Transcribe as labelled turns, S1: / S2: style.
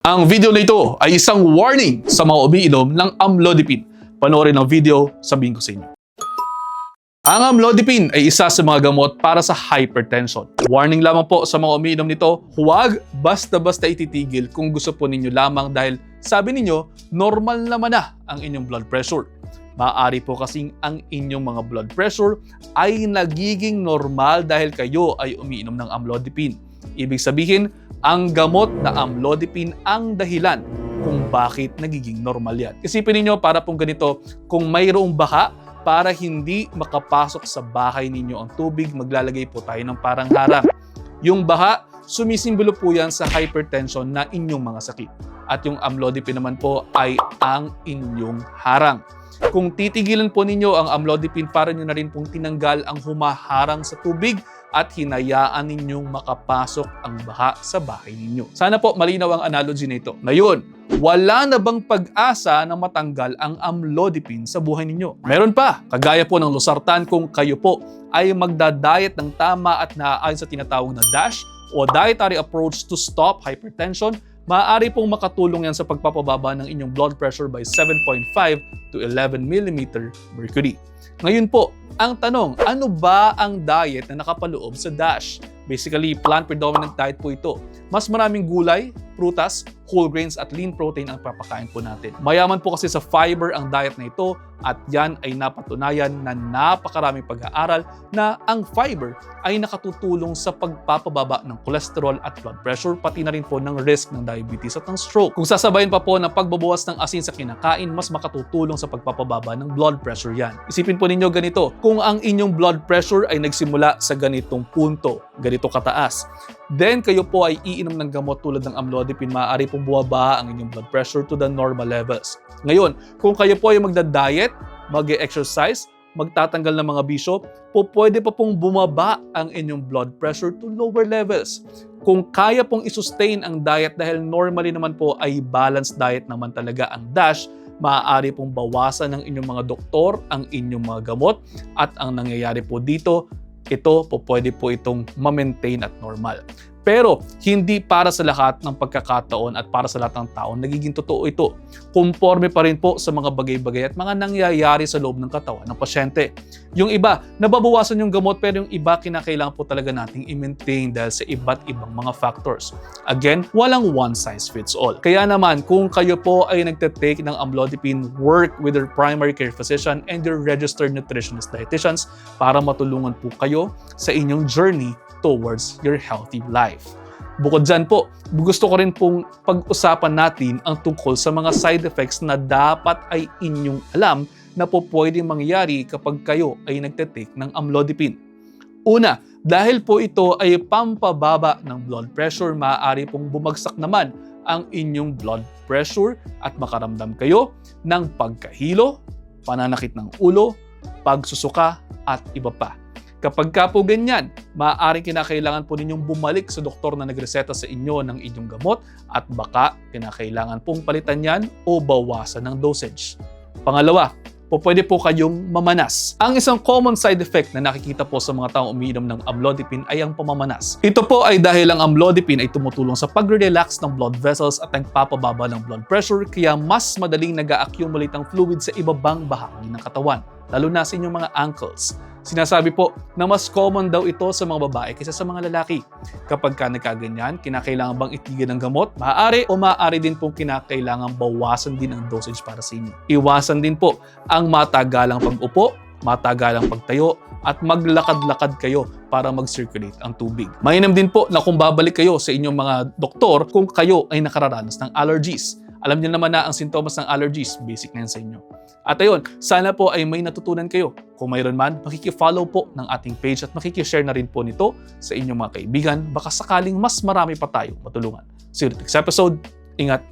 S1: Ang video na ito ay isang warning sa mga umiinom ng amlodipine. Panoorin ang video, sabihin ko sa inyo. Ang amlodipine ay isa sa mga gamot para sa hypertension. Warning lamang po sa mga umiinom nito, huwag basta-basta ititigil kung gusto po ninyo lamang dahil sabi ninyo, normal naman na ang inyong blood pressure. Maaari po kasing ang inyong mga blood pressure ay nagiging normal dahil kayo ay umiinom ng amlodipine. Ibig sabihin, ang gamot na amlodipine ang dahilan kung bakit nagiging normal yan. Isipin niyo para pong ganito, kung mayroong baha, para hindi makapasok sa bahay ninyo ang tubig, maglalagay po tayo ng parang harang. Yung baha, sumisimbolo po yan sa hypertension na inyong mga sakit. At yung amlodipine naman po ay ang inyong harang. Kung titigilan po ninyo ang amlodipine, para nyo na rin pong tinanggal ang humaharang sa tubig at hinayaan ninyong makapasok ang baha sa bahay ninyo. Sana po malinaw ang analogy nito. Ngayon, wala na bang pag-asa na matanggal ang amlodipine sa buhay ninyo? Meron pa, kagaya po ng losartan kung kayo po ay magda-diet ng tama at naaayon sa tinatawag na DASH o Dietary Approach to Stop Hypertension, maaari pong makatulong yan sa pagpapababa ng inyong blood pressure by 7.5 to 11 mm mercury. Ngayon po, ang tanong, ano ba ang diet na nakapaloob sa DASH? Basically, plant-predominant diet po ito. Mas maraming gulay, prutas, whole grains at lean protein ang papakain po natin. Mayaman po kasi sa fiber ang diet na ito at yan ay napatunayan na napakaraming pag-aaral na ang fiber ay nakatutulong sa pagpapababa ng cholesterol at blood pressure, pati na rin po ng risk ng diabetes at ng stroke. Kung sasabayin pa po ng pagbabawas ng asin sa kinakain, mas makatutulong sa pagpapababa ng blood pressure yan. Isipin po ninyo ganito, kung ang inyong blood pressure ay nagsimula sa ganitong punto, ganito kataas, then kayo po ay iinom ng gamot tulad ng amlodipine, maaari pong buwaba ang inyong blood pressure to the normal levels. Ngayon, kung kayo po ay magda-diet, mag-exercise, magtatanggal ng mga bisyo, pwede pa pong bumaba ang inyong blood pressure to lower levels. Kung kaya pong isustain ang diet dahil normally naman po ay balanced diet naman talaga ang DASH, maaari pong bawasan ng inyong mga doktor ang inyong mga gamot at ang nangyayari po dito, ito po pwede po itong ma-maintain at normal. Pero hindi para sa lahat ng pagkakataon at para sa lahat ng tao nagiging totoo ito. Conforme pa rin po sa mga bagay-bagay at mga nangyayari sa loob ng katawan ng pasyente. Yung iba, nababawasan yung gamot pero yung iba kinakailangan po talaga nating i-maintain dahil sa iba't ibang mga factors. Again, walang one size fits all. Kaya naman, kung kayo po ay nagte-take ng amlodipine, work with your primary care physician and your registered nutritionist dietitians para matulungan po kayo sa inyong journey towards your healthy life. Bukod dyan po, gusto ko rin pong pag-usapan natin ang tungkol sa mga side effects na dapat ay inyong alam na po pwedeng mangyari kapag kayo ay nagte-take ng amlodipine. Una, dahil po ito ay pampababa ng blood pressure, maaari pong bumagsak naman ang inyong blood pressure at makaramdam kayo ng pagkahilo, pananakit ng ulo, pagsusuka at iba pa. Kapag ka po ganyan, maaaring kinakailangan po ninyong bumalik sa doktor na nagreseta sa inyo ng inyong gamot at baka kinakailangan pong palitan yan o bawasan ng dosage. Pangalawa, pwede po kayong mamanas. Ang isang common side effect na nakikita po sa mga taong umiinom ng amlodipine ay ang pamamanas. Ito po ay dahil ang amlodipine ay tumutulong sa pagre-relax ng blood vessels at nagpapababa ng blood pressure kaya mas madaling nag-accumulate ang fluid sa ibabang bahagi ng katawan, lalo na sa inyong mga ankles. Sinasabi po na mas common daw ito sa mga babae kaysa sa mga lalaki. Kapag ka nagkaganyan, kinakailangan bang itigil ng gamot? Maaari din pong kinakailangan bawasan din ang dosage para sa inyo. Iwasan din po ang matagalang pag-upo, matagalang pagtayo, at maglakad-lakad kayo para mag-circulate ang tubig. Mainam din po na kung babalik kayo sa inyong mga doktor kung kayo ay nakararanas ng allergies. Alam niyo naman na ang sintomas ng allergies, basic na yan sa inyo. At ayun, sana po ay may natutunan kayo. Kung mayroon man, makiki-follow po ng ating page at makiki-share na rin po nito sa inyong mga kaibigan. Baka sakaling mas marami pa tayo matulungan. See you next episode. Ingat!